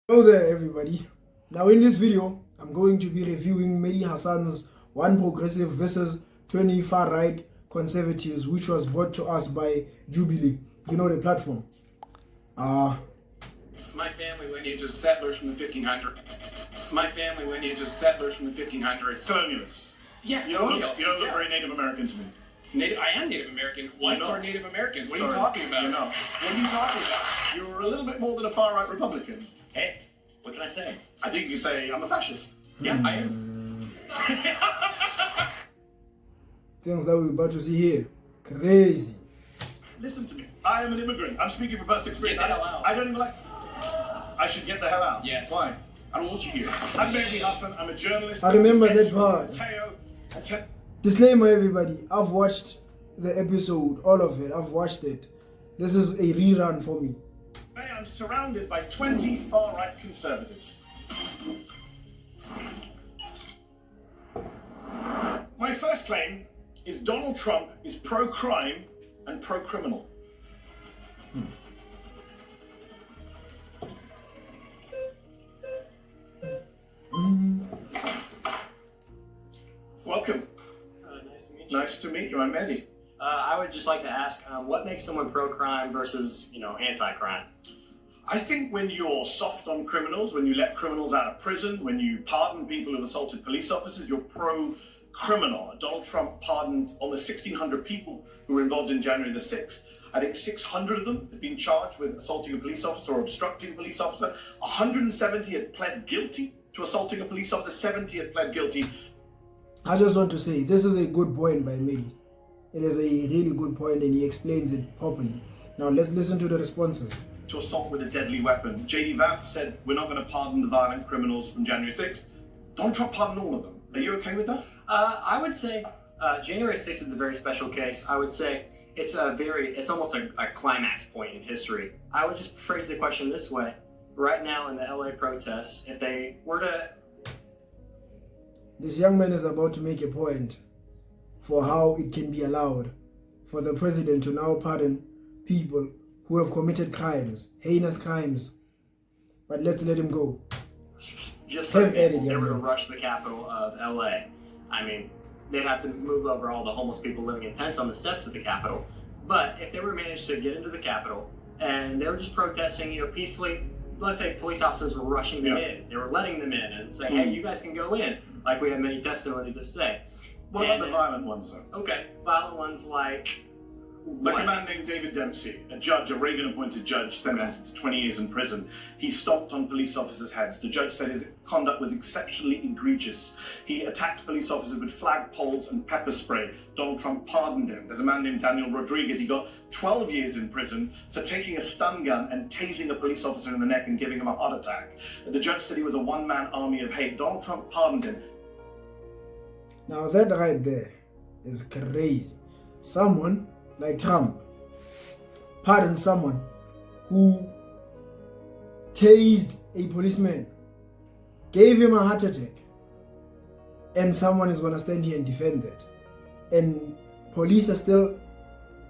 Hello there everybody. Now in this video, I'm going to be reviewing Mehdi Hasan's One Progressive versus 20 Far Right Conservatives, which was brought to us by Jubilee. You know the platform. My family lineage is settlers from the 1500s. My family lineage is settlers from the 1500s. Colonialists. Yeah, You don't look very Native American to me. I am Native American. Whites are Native Americans. What are you Sorry. talking about? You're not. What are you talking about? You're a little bit more than a far-right Republican. Hey, what can I say? I think you say I'm a fascist. Yeah, I am. Things that we're about to see here. Crazy. Listen to me. I am an immigrant. I'm speaking from personal experience. Get the hell out. I don't even like... I should get the hell out. Yes. Why? I don't want you here. I'm Mehdi Hasan. I'm a journalist. I remember that part. Teo. Disclaimer everybody, I've watched the episode, all of it, I've watched it. This is a rerun for me. I'm surrounded by 20 far-right conservatives. My first claim is Donald Trump is pro-crime and pro-criminal. Welcome. Nice to meet you. Nice to meet you. I'm Medi. I would just like to ask, what makes someone pro-crime versus, anti-crime? I think when you're soft on criminals, when you let criminals out of prison, when you pardon people who've assaulted police officers, you're pro-criminal. Donald Trump pardoned almost 1,600 people who were involved in January the 6th. I think 600 of them had been charged with assaulting a police officer or obstructing a police officer. 170 had pled guilty to assaulting a police officer. 70 had pled guilty. I just want to say, this is a good point by Mehdi. It is a really good point and he explains it properly. Now let's listen to the responses. To assault with a deadly weapon. J.D. Vance said, we're not going to pardon the violent criminals from January 6th. Donald Trump pardoned all of them. Are you okay with that? I would say January 6th is a very special case. I would say it's almost a climax point in history. I would just phrase the question this way. Right now in the LA protests, if they were to... This young man is about to make a point for how it can be allowed for the president to now pardon people who have committed crimes, heinous crimes. But let's let him go. Just for example, they were to rush the capital of LA. I mean, they'd have to move over all the homeless people living in tents on the steps of the Capitol. But if they were managed to get into the Capitol and they were just protesting, peacefully, let's say police officers were rushing them in. They were letting them in and saying, hey, you guys can go in. Like we have many testimonies that say. What about the violent ones, though? Okay, violent ones like... Like a man named David Dempsey, a judge, a Reagan-appointed judge, sentenced to 20 years in prison. He stomped on police officers' heads. The judge said his conduct was exceptionally egregious. He attacked police officers with flagpoles and pepper spray. Donald Trump pardoned him. There's a man named Daniel Rodriguez. He got 12 years in prison for taking a stun gun and tasing a police officer in the neck and giving him a heart attack. The judge said he was a one-man army of hate. Donald Trump pardoned him. Now that right there is crazy. Someone like Trump pardoned someone who tased a policeman, gave him a heart attack, and someone is going to stand here and defend that. And police are still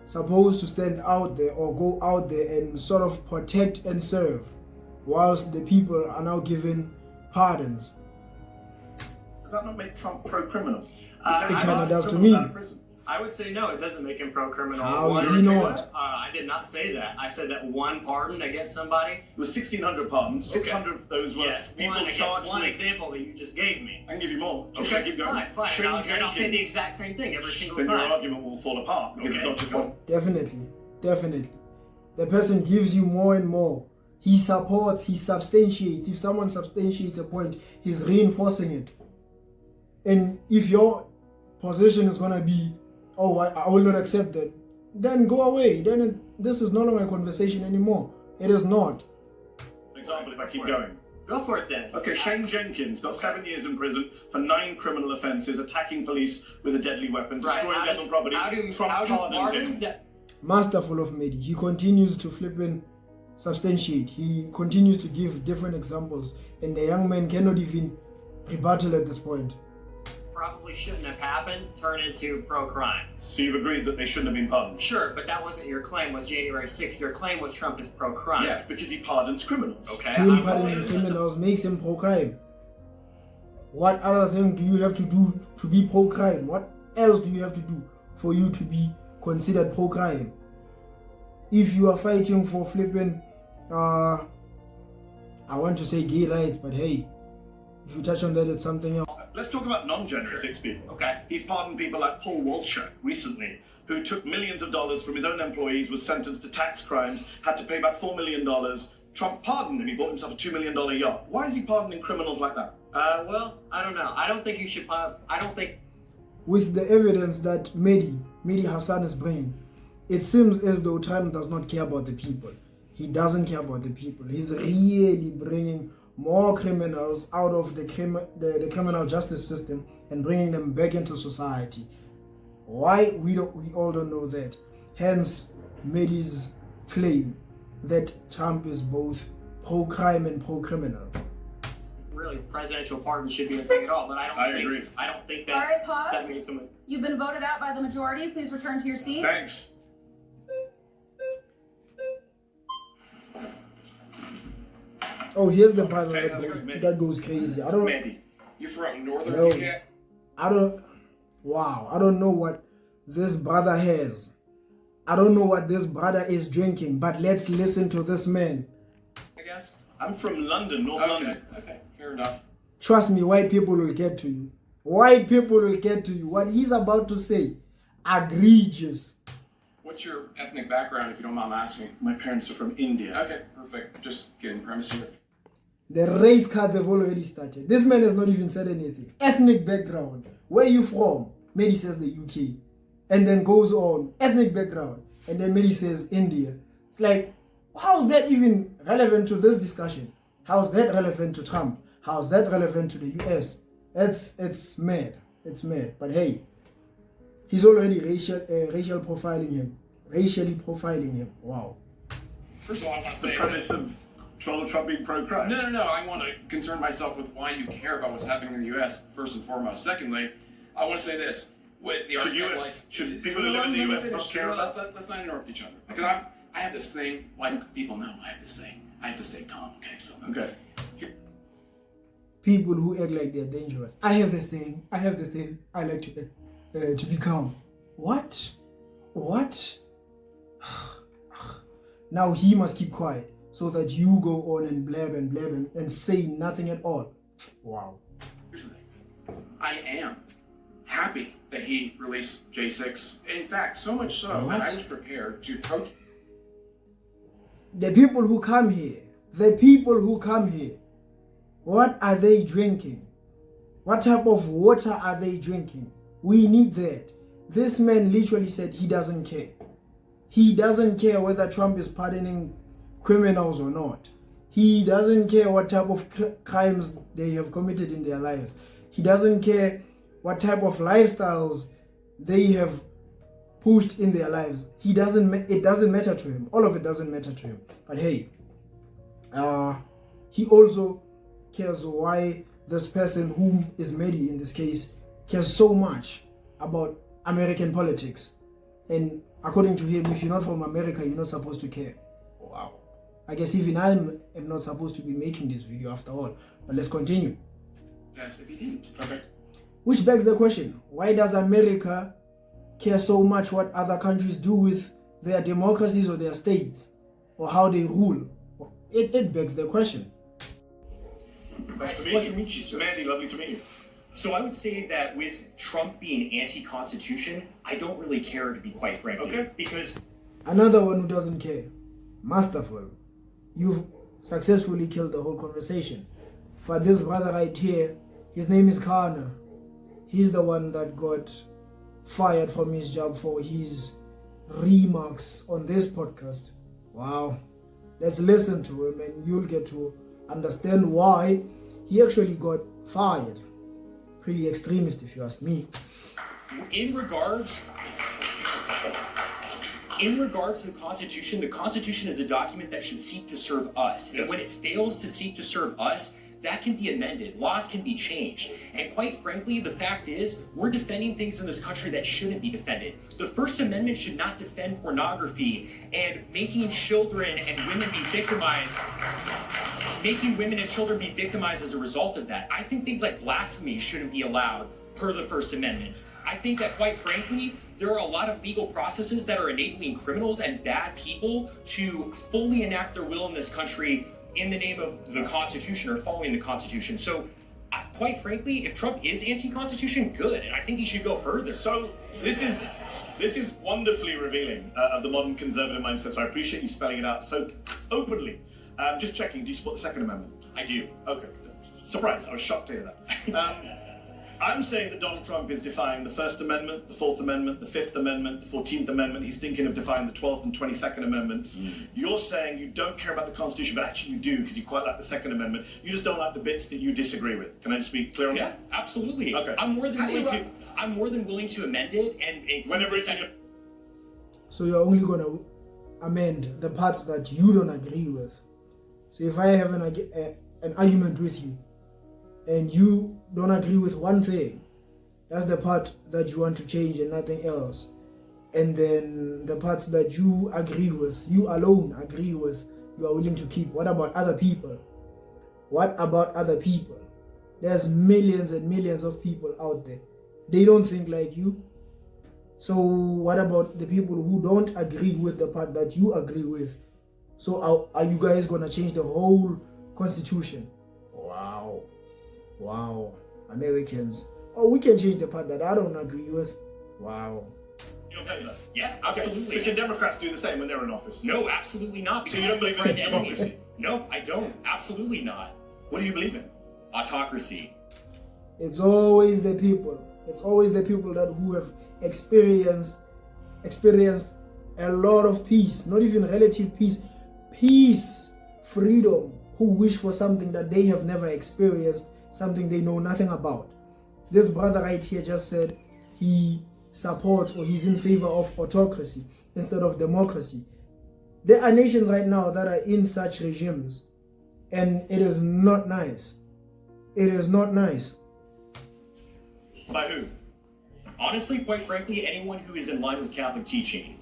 supposed to stand out there or go out there and sort of protect and serve, whilst the people are now given pardons. Does that not make Trump pro-criminal? It kind of does to me. I would say no, it doesn't make him pro-criminal. How is he not? I did not say that. I said that one pardon against somebody... It was 1,600 pardons. 600 of those were people charged one example that you just gave me. I can give you more. Okay, Keep going. Fine. And I'll say the exact same thing every single time. Then your argument will fall apart because it's not just one. Definitely. The person gives you more and more. He supports, he substantiates. If someone substantiates a point, he's reinforcing it. And if your position is going to be, oh, I will not accept that, then go away. Then this is no longer a conversation anymore. It is not. For example, if I keep going. Go for it then. Okay, Shane Jenkins got 7 years in prison for 9 criminal offences, attacking police with a deadly weapon, destroying government property. Trump pardoned him. Masterful of Medi. He continues to flip and substantiate. He continues to give different examples. And the young man cannot even rebuttal at this point. probably shouldn't have happened turn into pro-crime. So you've agreed that they shouldn't have been pardoned? Sure, but that wasn't your claim, was January 6th. Your claim was Trump is pro-crime. Yeah, because he pardons criminals. Okay. Him pardoning criminals makes him pro-crime. What other thing do you have to do to be pro-crime? What else do you have to do for you to be considered pro-crime? If you are fighting for flipping, I want to say gay rights, but hey, if you touch on that, it's something else. Let's talk about non-January 6 people. Okay. He's pardoned people like Paul Walcher recently, who took millions of dollars from his own employees, was sentenced to tax crimes, had to pay back $4 million. Trump pardoned him. He bought himself a $2 million yacht. Why is he pardoning criminals like that? Well, I don't know. I don't think you should. I don't think. With the evidence that Mehdi Hasan is bringing, it seems as though Trump does not care about the people. He doesn't care about the people. He's really bringing more criminals out of the criminal justice system and bringing them back into society. Why? We all don't know that. Hence, Medi's claim that Trump is both pro-crime and pro-criminal. Really, presidential pardon should be a thing at all, but I agree. I don't think that. All right, that pause. means something. You've been voted out by the majority. Please return to your seat. Thanks. Oh, here's the part Okay, that's great, that goes crazy. I don't. Mehdi, you from northern Yo. UK? I don't know what this brother has. I don't know what this brother is drinking, but let's listen to this man. I guess. I'm from London, North London. Okay, fair enough. Trust me, white people will get to you. White people will get to you. What he's about to say, egregious. What's your ethnic background, if you don't mind asking? My parents are from India. Okay, perfect. Just getting premise here. The race cards have already started. This man has not even said anything. Ethnic background. Where are you from? Medi says the UK. And then goes on. Ethnic background. And then Medi says India. It's like, how's that even relevant to this discussion? How's that relevant to Trump? How's that relevant to the US? It's mad. It's mad. But hey, he's already racially profiling him. Wow. First of all, I want to say... The premise of Donald Trump being pro-crime. No. I want to concern myself with why you care about what's happening in the U.S., first and foremost. Secondly, I want to say this. With the Should people who live in the U.S. not care about that? Let's not interrupt each other. Because I have this thing, like people know, I have this thing. I have to stay calm, okay? So Okay. People who act like they're dangerous. I have this thing. I like to be calm. What? Now he must keep quiet so that you go on and blab and say nothing at all. Wow. here's the thing. I am happy that he released J6. In fact, so much so that I was prepared to protest. The people who come here, what are they drinking? What type of water are they drinking? We need that. This man literally said he doesn't care. He doesn't care whether Trump is pardoning criminals or not. He doesn't care what type of crimes they have committed in their lives. He doesn't care what type of lifestyles they have pushed in their lives. It doesn't matter to him. All of it doesn't matter to him. But hey, he also cares why this person, whom is Medi in this case, cares so much about American politics. And according to him, if you're not from America, you're not supposed to care. Wow. I guess even I am not supposed to be making this video after all. But let's continue. Yes, if he didn't. Perfect. Which begs the question, why does America care so much what other countries do with their democracies or their states, or how they rule? It begs the question. Nice to Pleasure to meet you, sir. Mehdi, lovely to meet you. So I would say that with Trump being anti-constitution, I don't really care, to be quite frank. Okay. Because Another one who doesn't care. Masterful. You've successfully killed the whole conversation. But this brother right here, his name is Kana. He's the one that got fired from his job for his remarks on this podcast. Wow. Let's listen to him and you'll get to understand why he actually got fired. Pretty extremist, if you ask me. in regards to the Constitution is a document that should seek to serve us. Yes. And when it fails to seek to serve us, that can be amended. Laws can be changed. And quite frankly, the fact is, we're defending things in this country that shouldn't be defended. The First Amendment should not defend pornography and making children and women be victimized, making women and children be victimized as a result of that. I think things like blasphemy shouldn't be allowed per the First Amendment. I think that, quite frankly, there are a lot of legal processes that are enabling criminals and bad people to fully enact their will in this country in the name of the Constitution or following the Constitution. So, quite frankly, if Trump is anti-Constitution, good, and I think he should go further. So, this is wonderfully revealing of the modern conservative mindset. So I appreciate you spelling it out so openly. Just checking, do you support the Second Amendment? I do. Okay. Surprise, I was shocked to hear that. I'm saying that Donald Trump is defying the First Amendment, the Fourth Amendment, the Fifth Amendment, the 14th Amendment. He's thinking of defying the 12th and 22nd Amendments. You're saying you don't care about the Constitution, but actually you do because you quite like the Second Amendment. You just don't like the bits that you disagree with. Can I just be clear on that? Yeah, absolutely. Okay. I'm more than willing to amend it and Whenever it's in your... So you're only going to amend the parts that you don't agree with. So if I have an argument with you, and you don't agree with one thing, that's the part that you want to change and nothing else. And then the parts that you agree with, you alone agree with, you are willing to keep. What about other people? What about other people? There's millions and millions of people out there. They don't think like you. So what about the people who don't agree with the part that you agree with? So are you guys going to change the whole Constitution? Wow, Americans. Oh, we can change the part that I don't agree with. Wow. Your favor? Yeah, absolutely. Okay. So can Democrats do the same when they're in office? No, absolutely not. So you don't believe in democracy? No, I don't. Absolutely not. What do you believe in? Autocracy. It's always the people. It's always the people who have experienced a lot of peace, not even relative peace, freedom, who wish for something that they have never experienced, something they know nothing about. This brother right here just said he supports or he's in favor of autocracy instead of democracy. There are nations right now that are in such regimes, and it is not nice. It is not nice. By who? Honestly, quite frankly, anyone who is in line with Catholic teaching.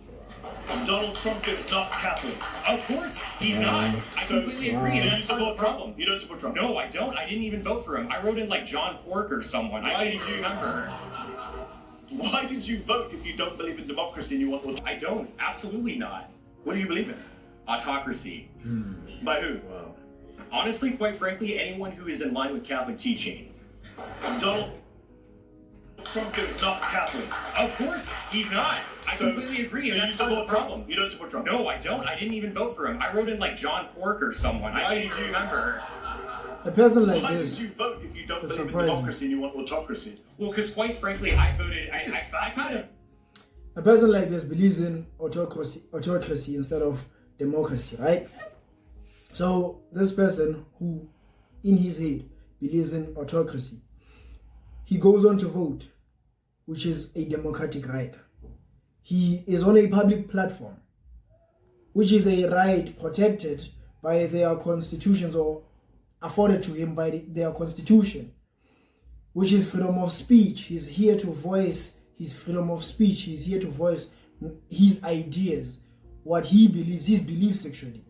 Donald Trump is not Catholic. Of course, he's not. I completely agree. So And you support Trump? You don't support Trump? No, I don't. I didn't even vote for him. I wrote in like John Pork or someone. Why I did can't you remember. Why did you vote if you don't believe in democracy and you want... I don't. Absolutely not. What do you believe in? Autocracy. By who? Wow. Honestly, quite frankly, anyone who is in line with Catholic teaching. Donald Trump is not Catholic. Of course, he's not. I completely agree. So And you that's part of the support Trump? problem. You don't support Trump? No, I don't. I didn't even vote for him. I wrote in like John Pork or someone. Why I did can't you remember. A person like Why this. did you vote if you don't That's believe in surprising. democracy and you want autocracy? Well, because quite frankly, I voted. This is I kind of. A person like this believes in autocracy instead of democracy, right? So this person who, in his head, believes in autocracy, he goes on to vote, which is a democratic right. He is on a public platform, which is a right protected by their constitutions or afforded to him by their constitution, which is freedom of speech. He's here to voice his freedom of speech. He's here to voice his ideas, what he believes, his beliefs actually.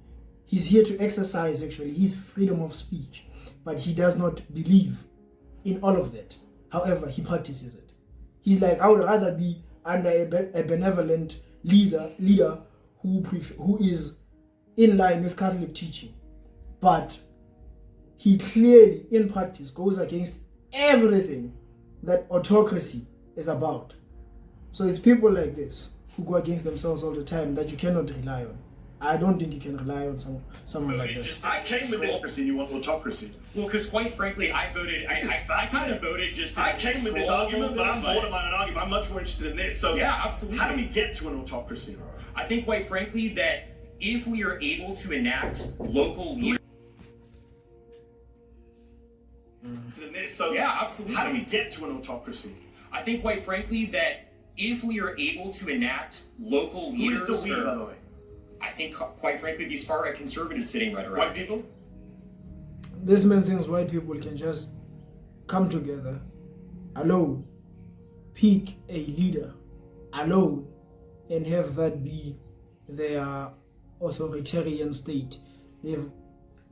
He's here to exercise actually his freedom of speech, but he does not believe in all of that. However, he practices it. He's like, I would rather be under a benevolent leader who is in line with Catholic teaching. But he clearly, in practice, goes against everything that autocracy is about. So it's people like this who go against themselves all the time that you cannot rely on. I don't think you can rely on someone like this. I came with democracy and you want autocracy. Well, because quite frankly, I voted. I kind of voted just to. I came with this argument, but I'm bored about an argument. I'm much more interested in this. So yeah, absolutely. How do we get to an autocracy? I think, quite frankly, that if we are able to enact local leaders. So yeah, absolutely. How do we get to an autocracy? I think, quite frankly, that if we are able to enact local leaders. Who is the we, by the way? I think, quite frankly, these far-right conservatives sitting right around. White people? This man thinks white people can just come together alone, pick a leader alone, and have that be their authoritarian state. They've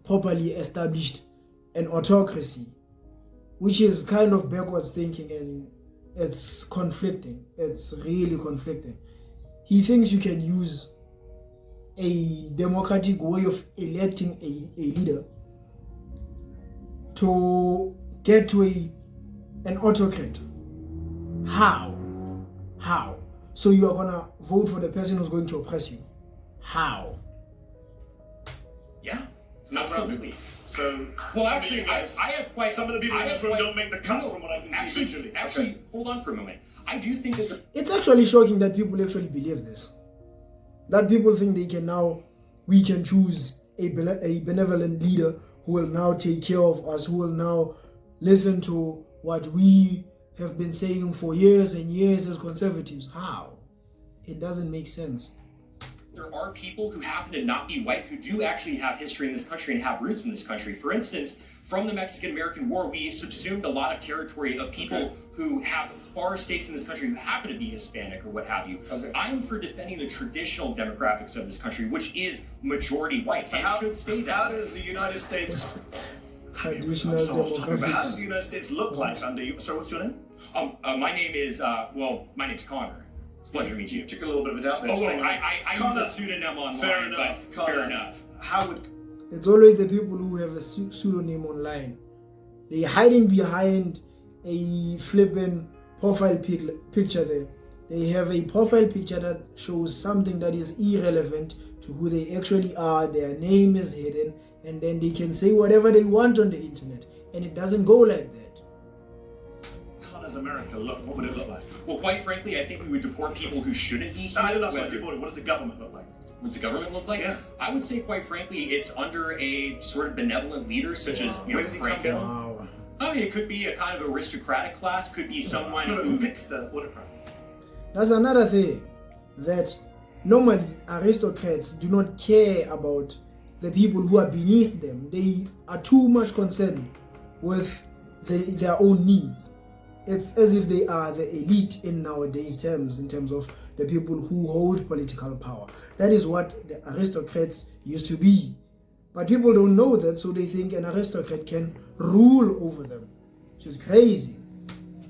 properly established an autocracy, which is kind of backwards thinking, and it's conflicting. It's really conflicting. He thinks you can use a democratic way of electing a leader to get to an autocrat. How? So you are gonna vote for the person who's going to oppress you? How? Yeah, absolutely. So, well, actually, I have quite. Some of the people in this room don't make the cut from what I can see visually. Actually, hold on for a moment. I do think that it's actually shocking that people actually believe this. That people think we can choose a benevolent leader who will now take care of us, who will now listen to what we have been saying for years and years as conservatives. How? It doesn't make sense. There are people who happen to not be white who do actually have history in this country and have roots in this country. For instance, from the Mexican-American War, we subsumed a lot of territory of people who have far stakes in this country who happen to be Hispanic or what have you. I'm for defending the traditional demographics of this country, which is majority white, and should stay that. How does the United States... Traditional demographics. How does demographics. the United States look like under you? So what's your name? My name is, my name's Connor. It's a pleasure to meet you. Took a little bit of a doubt there. Oh, well, I use a pseudonym online. Fair enough. But fair enough. How would... It's always the people who have a pseudonym online. They're hiding behind a flipping profile picture there. They have a profile picture that shows something that is irrelevant to who they actually are. Their name is hidden, and then they can say whatever they want on the internet, and it doesn't go like that. Connor's America look? What would it look like? Well, quite frankly, I think we would deport people who shouldn't be here. I don't know what's deported. What does the government look like? What does the government look like? Yeah. I would say, quite frankly, it's under a sort of benevolent leader, such as Where does he come Franco. from? I mean, it could be a kind of aristocratic class, could be someone Who picks the autocrat? That's another thing, that normally aristocrats do not care about the people who are beneath them. They are too much concerned with their own needs. It's as if they are the elite in nowadays terms, in terms of the people who hold political power. That is what the aristocrats used to be. But people don't know that, so they think an aristocrat can rule over them, which is crazy.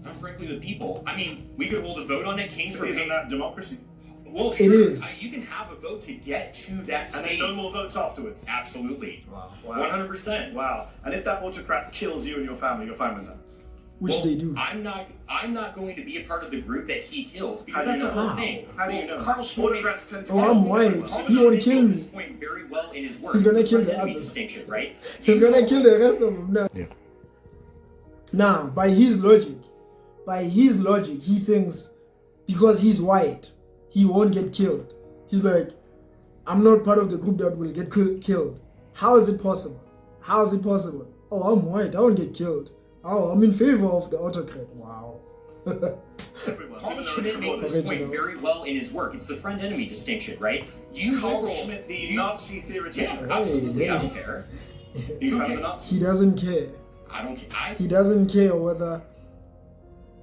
Not frankly the people. I mean, we could hold a vote on it. Kings So isn't that democracy? Well, sure. It is. You can have a vote to get to that state. And then no more votes afterwards? Absolutely. Wow. 100%. Wow. And if that autocrat kills you and your family, you're fine with that? Which they do. I'm not going to be a part of the group that he kills, because How do that's you a know? whole thing. How do you know? Carl Schmitt Autocrats tend to Oh, I'm white. He won't kill makes me. this point very well in his work. He's gonna It's kill the the enemy others. distinction, right? He's gonna kill the rest of them now. Yeah. Now, by his logic, he thinks because he's white, he won't get killed. He's like, I'm not part of the group that will get killed. How is it possible? How is it possible? Oh, I'm white, I won't get killed. Oh, I'm in favor of the autocrat. Wow. Carl Schmitt makes this point very well in his work. It's the friend-enemy distinction, right? You Carl liberals, Schmitt, the Nazi theoretician. Yeah, absolutely. Hey, I don't care. You found the Nazis? He doesn't care. I don't care. He doesn't care whether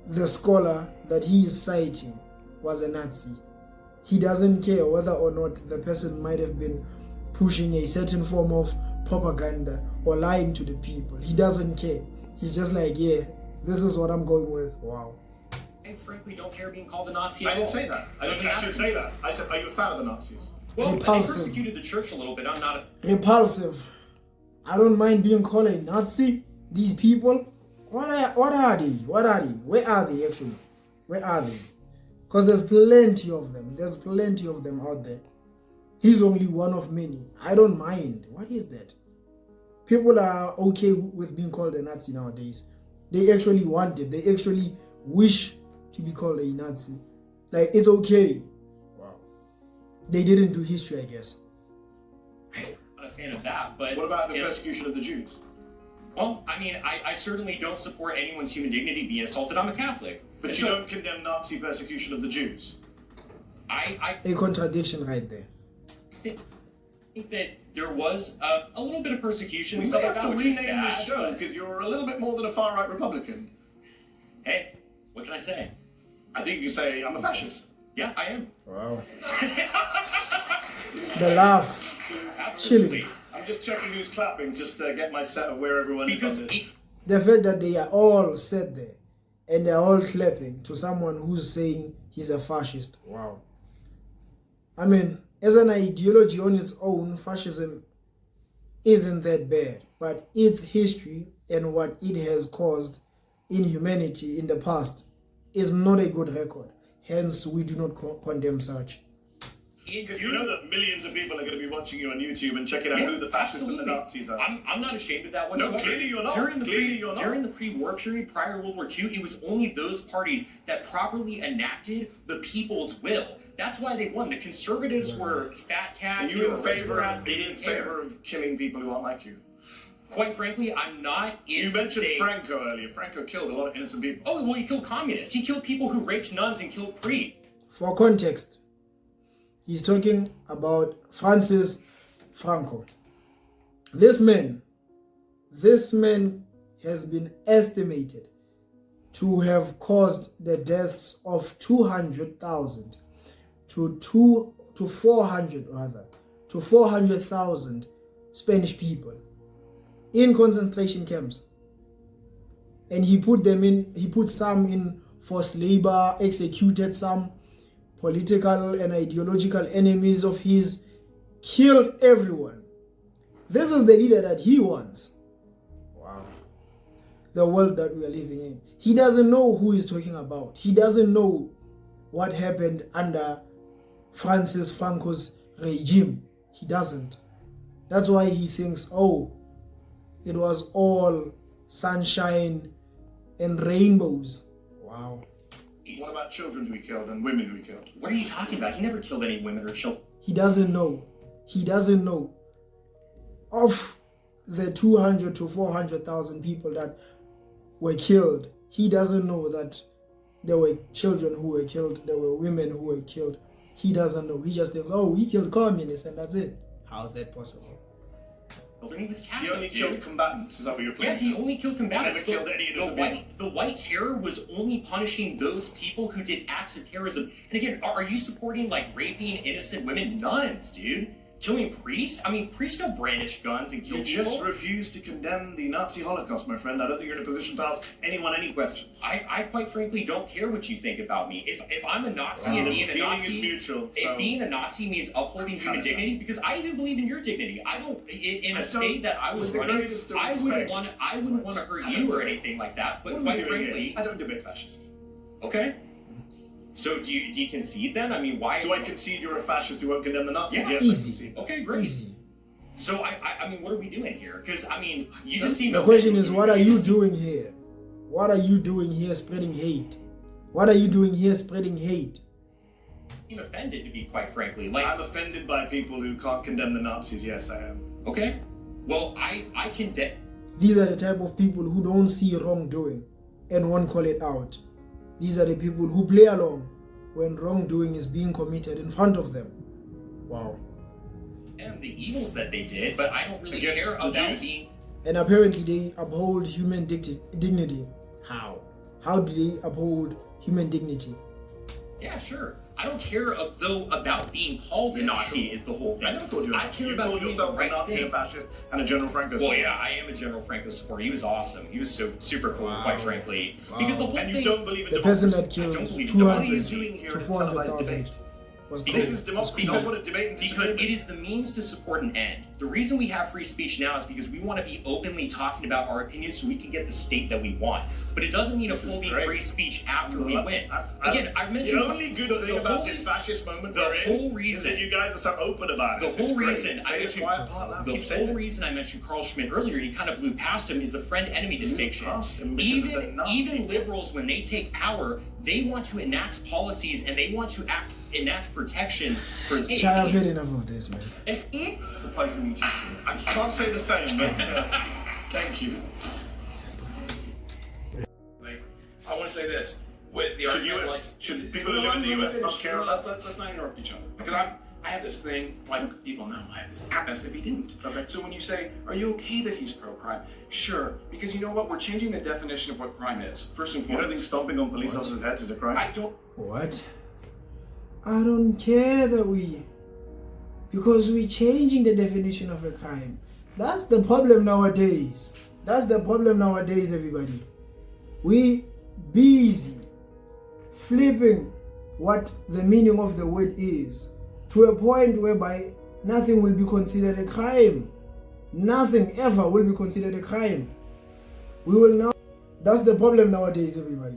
the scholar that he is citing was a Nazi. He doesn't care whether or not the person might have been pushing a certain form of propaganda or lying to the people. He doesn't care. He's just like, yeah, this is what I'm going with. Wow. I frankly don't care being called a Nazi I at didn't all. say that. I didn't actually say that. I said, are you a fan of the Nazis? Well, they Repulsive. persecuted the church a little bit. I'm not a... Repulsive. I don't mind being called a Nazi. These people, what are they? What are they? Where are they actually? Where are they? Because there's plenty of them. There's plenty of them out there. He's only one of many. I don't mind. What is that? People are okay with being called a Nazi nowadays. They actually want it. They actually wish to be called a Nazi. Like, it's okay. Wow. They didn't do history, I guess. I'm not a fan of that, but... What about the persecution of the Jews? Well, I mean, I certainly don't support anyone's human dignity being assaulted. I'm a Catholic. But you don't condemn Nazi persecution of the Jews? I A contradiction right there. think... think that there was a little bit of persecution. We and may stuff have like to that, which is rename bad, this show but- because you're a little bit more than a far-right Republican. Hey, what can I say? I think you say I'm a fascist. Yeah, I am. Wow. The laugh. Absolutely. Chilling. I'm just checking who's clapping just to get my set of where everyone Because is on this. The fact that they are all sat there and they're all clapping to someone who's saying he's a fascist. Wow. I mean, as an ideology on its own, fascism isn't that bad, but its history and what it has caused in humanity in the past is not a good record. Hence, we do not condemn such. Because you know that millions of people are going to be watching you on YouTube and checking out who the fascists and the Nazis are. I'm not ashamed of that whatsoever. No, clearly you're not. During the pre-war period, prior to World War II, it was only those parties that properly enacted the people's will. That's why they won. The conservatives were fat cats. Are you in they favor were aristocrats, they didn't care. of killing people who aren't like you? Quite frankly, I'm not. You mentioned Franco earlier. Franco killed a lot of innocent people. Oh, well, he killed communists. He killed people who raped nuns and killed priests. For context, he's talking about Francis Franco. This man has been estimated to have caused the deaths of 200,000 to 400,000 Spanish people in concentration camps. And he put some in forced labor, executed some political and ideological enemies of his, killed everyone. This is the leader that he wants. Wow. The world that we are living in. He doesn't know who he's talking about. He doesn't know what happened under Francis Franco's regime. He doesn't. That's why he thinks, oh, it was all sunshine and rainbows. Wow. What about children who he killed and women who he killed? What are you talking about? He never killed any women or children. He doesn't know. He doesn't know. Of the 200 to 400,000 people that were killed, he doesn't know that there were children who were killed, there were women who were killed. He doesn't know. He just thinks, oh, he killed communists and that's it. How is that possible? Well, he was Catholic, He only killed combatants, is that what you're Yeah, playing? he only killed combatants. Never killed any innocent people. The White Terror was only punishing those people who did acts of terrorism. And again, are you supporting like raping innocent women? Nuns, dude. Killing priests? I mean, priests don't brandish guns and kill You people. just refuse to condemn the Nazi Holocaust, my friend. I don't think you're in a position to ask anyone any questions. I quite frankly don't care what you think about me. If I'm a Nazi and being a feeling Nazi, is mutual, if so- being a Nazi means upholding human dignity, because I even believe in your dignity. I don't. In a state that I was with the running, greatest of I wouldn't respect, want to hurt you or anything like that. But What are we quite doing frankly, here? I don't debate fascists. okay. So do you concede then? I mean, why? Do I concede you're a fascist who won't condemn the Nazis? Yeah. Yes, I Easy. concede. Okay, great. Easy. So I mean, what are we doing here? Because I mean, you just seem. The question is, what are you doing here? What are you doing here spreading hate? What are you doing here spreading hate? I'm offended, to be quite frankly. Like, I'm offended by people who can't condemn the Nazis. Yes, I am. okay, well, I condemn. These are the type of people who don't see wrongdoing and won't call it out. These are the people who play along when wrongdoing is being committed in front of them. Wow. The evils that they did, but I don't really Against care the about Jews? being. And apparently they uphold human dignity. How? How do they uphold human dignity? Yeah, sure. I don't care though about being called a Nazi. sure. Is the whole thing. I never called you a I Nazi. care You about called doing yourself the a right Nazi, thing. a fascist, and a General Franco Well, supporter. yeah, I am a General Franco supporter. He was awesome. He was so super cool, Wow. quite frankly. Wow. Because the whole And you thing. don't believe in The person democracy. that I killed don't believe in 200 What are you doing here to in a televised 400,000 debate? was This killed. is democracy. You Because- don't want to debate and Because disagree. it is the means to support an end. The reason we have free speech now is because we want to be openly talking about our opinions so we can get the state that we want. But it doesn't mean This is upholding great. free speech after we win. I- Again, I've mentioned the only good thing about this fascist moment the we're in whole is reason- that you guys are so open about The it. It's whole great. reason I Say it mentioned quiet part loud. the Keep saying whole it. reason I mentioned Carl Schmitt earlier, and he kind of blew past him, is the friend-enemy distinction. passed him because of the Even Nazi. liberals, when they take power, they want to enact policies and they want to enact protections for Chai, I've had enough of this, man. It's a pleasure to meet you, sir. I can't say the same, but thank you. Like, I want to say this. With the Should argument, US like, should people who live in the US not care about let's not interrupt each other. Because I have this thing, like people know, I have this happiness if he didn't. Okay. So when you say, are you okay that he's pro-crime? Sure, because you know what? We're changing the definition of what crime is, first and You don't foremost. think stomping on police officers' heads is a crime? I don't. What? I don't care that because we're changing the definition of a crime. That's the problem nowadays. That's the problem nowadays, everybody. We busy flipping what the meaning of the word is to a point whereby nothing will be considered a crime. Nothing ever will be considered a crime. We will now, that's the problem nowadays, everybody.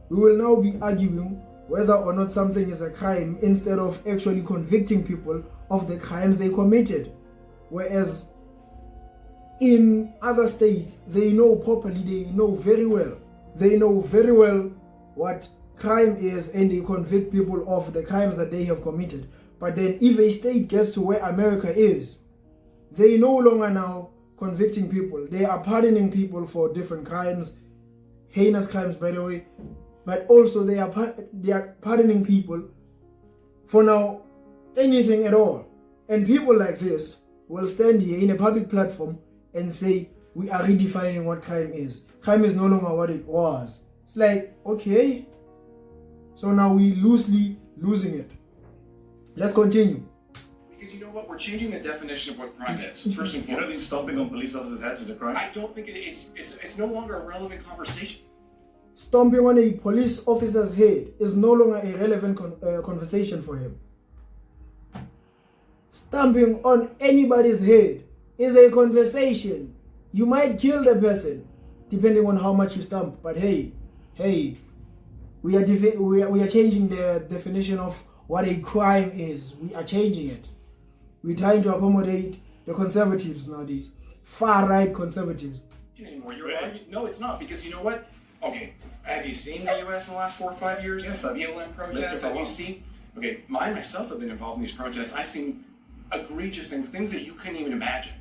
We will now be arguing whether or not something is a crime instead of actually convicting people of the crimes they committed. Whereas in other states, they know properly, they know very well what crime is, and they convict people of the crimes that they have committed. But then if a state gets to where America is, they no longer now convicting people. They are pardoning people for different crimes, heinous crimes by the way, but also they are pardoning people for now anything at all. And people like this will stand here in a public platform and say, we are redefining what crime is. Crime is no longer what it was. It's like, okay, so now we loosely losing it. Let's continue. Because you know what? We're changing the definition of what crime is, first and You don't think foremost. stomping on police officers' heads is a crime? I don't think it's no longer a relevant conversation. Stomping on a police officer's head is no longer a relevant conversation for him. Stomping on anybody's head is a conversation. You might kill the person depending on how much you stomp, but hey, we are changing the definition of what a crime is. We are changing it. We're trying to accommodate the conservatives nowadays, far-right conservatives. Anymore. No, it's not, because you know what? Okay, have you seen the U.S. in the last 4 or 5 years? Yes, I've BLM protests. Have you seen? Okay, myself have been involved in these protests. I've seen egregious things that you couldn't even imagine.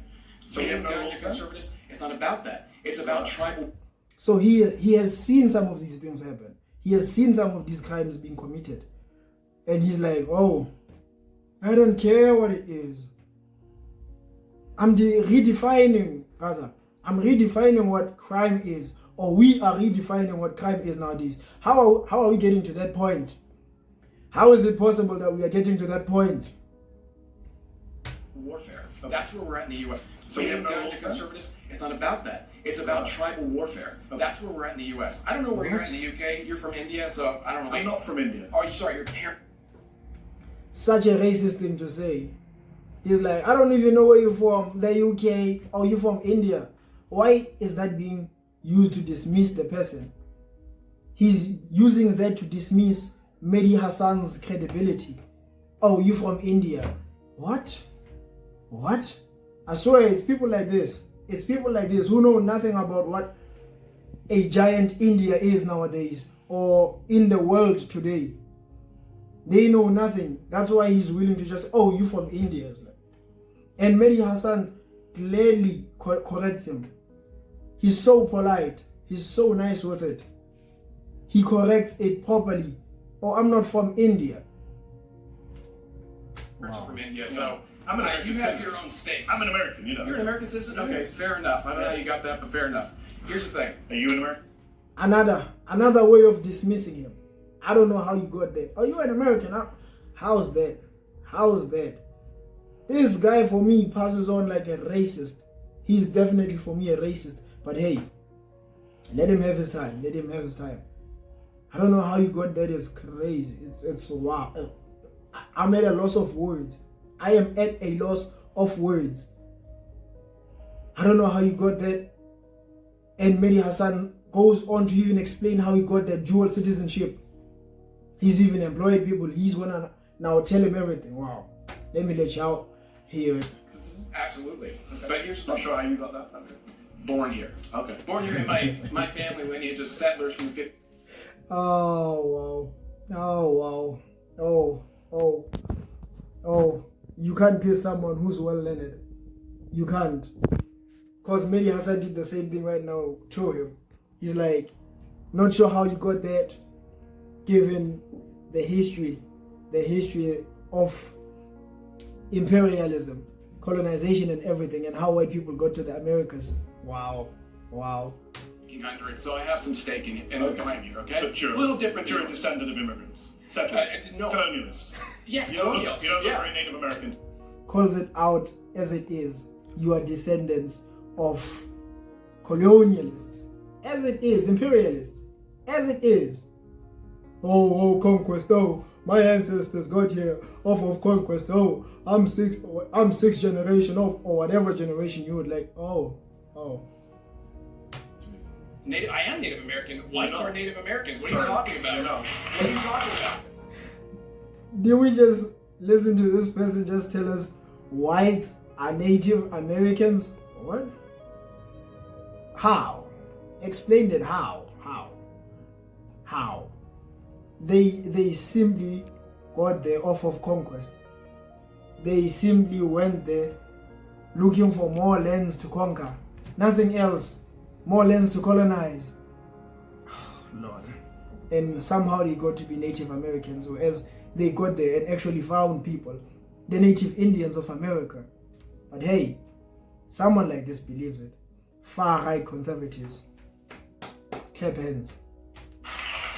So you have no down rules to then? conservatives, it's not about that. It's about tribal. So he has seen some of these things happen. He has seen some of these crimes being committed. And he's like, oh, I don't care what it is. I'm redefining what crime is. Or we are redefining what crime is nowadays. How are we getting to that point? How is it possible that we are getting to that point? Warfare. That's where we're at in the U.S. So So you have no down rules to then? conservatives, it's not about that. It's about tribal warfare. That's where we're at in the U.S. I don't know where you're at in the U.K. You're from India, so I don't know. I'm not from India. Oh, you sorry, your parent. Such a racist thing to say. He's like, I don't even know where you're from, the UK, or you're from India. Why is that being used to dismiss the person? He's using that to dismiss Mehdi Hasan's credibility. Oh, you from India. What? I swear it's people like this. It's people like this who know nothing about what a giant India is nowadays or in the world today. They know nothing. That's why he's willing to just, oh, you from India. And Mehdi Hasan clearly corrects him. He's so polite. He's so nice with it. He corrects it properly. Oh, I'm not from India. Wow. From India, so I'm an American you have citizen. your own states. I'm an American, you know. You're an American citizen? Okay, fair enough. I don't know how you got that, but fair enough. Here's the thing. Are you an American? Another way of dismissing him. I don't know how you got there. Oh, you're an American. How's that? This guy for me passes on like a racist. He's definitely for me a racist. But hey, let him have his time. I don't know how you got that. It's crazy. It's wow. I'm at a loss of words. I am at a loss of words. I don't know how you got that. And Mehdi Hasan goes on to even explain how he got that dual citizenship. He's even employed people. He's gonna now tell him everything. Wow. Let me let you out hear it. Absolutely. Okay. But here's Not sure how you got that. Okay. born here. Okay. Born here in my family lineage of settlers from the Oh wow. Oh, you can't piss someone who's well learned. You can't. Because Mehdi Hasan did the same thing right now to him. He's like, not sure how you got that, given the history of imperialism, colonization and everything, and how white people got to the Americas. Wow. 1800. So I have some stake in the claim here, okay? But you're a little different. But you're a descendant of immigrants. Settlers. No. Colonialists. Yeah, You don't colonials. look very Native American. Calls it out as it is. You are descendants of colonialists. As it is, imperialists. As it is. Oh, conquest. Oh, my ancestors got here off of conquest. Oh, I'm sixth generation of, or whatever generation you would like. Oh. I am Native American. Whites No. are Native Americans. What are you talking about? No. What are you talking about? Did we just listen to this person just tell us whites are Native Americans? What? How? Explain it. How? They simply got there off of conquest. They simply went there looking for more lands to conquer. Nothing else. More lands to colonize. Lord. And somehow they got to be Native Americans, or as they got there and actually found people, the Native Indians of America. But hey, someone like this believes it. Far-right conservatives. Clap hands.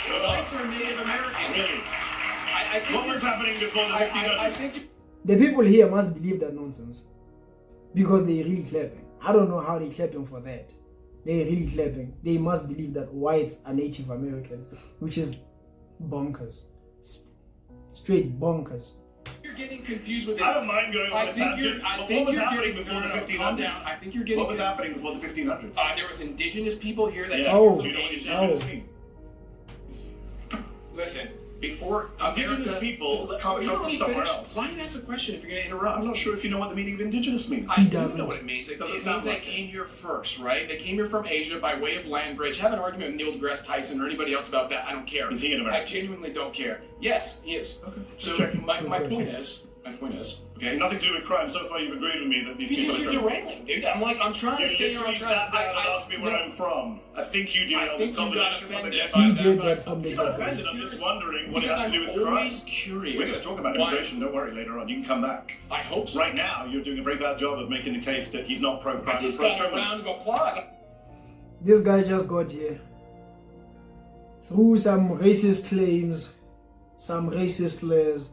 Whites are Native Americans. Really? I think What was happening before the 1500s? I think The people here must believe that nonsense. Because they really clapping. I don't know how they clapping for that. They really clapping. They must believe that whites are Native Americans, which is bonkers. Straight bonkers. you're getting confused with it. I don't mind going on a tangent. What was happening before the 1500s? I think you're getting. What was happening before the 1500s? There was indigenous people here that. Yeah. Oh. Do you know what Asia. indigenous mean? Listen, before Indigenous America, people Let- can't you come let from me somewhere finish. else. Why do you ask a question if you're going to interrupt? I'm not sure if you know what the meaning of indigenous means. I He do doesn't. know what it means. It Doesn't means sound they like came here first, right? They came here from Asia by way of land bridge. Have an argument with Neil deGrasse Tyson or anybody else about that. I don't care. Is he an American? I genuinely don't care. Yes, he is. Okay, just So checking. my point is, okay? Nothing to do with crime. So far, you've agreed with me that these Because people you're are criminals. derailing, dude. I'm trying to You stay on literally track. sat down and asked me where no. I'm from. I think you did I all this think you got conversation from the offended get-go. by He that. did but that from I'm the I'm just not get-go. offended. I'm just wondering what it Because has to do with I'm crime. always curious. We're going to talk about why- immigration. Don't worry. Later on, you can come back. I hope so. Right now, you're doing a very bad job of making the case that he's not pro-crime. I just he's got a pro-criminal. round of applause. This guy just got here through some racist claims, some racist slurs,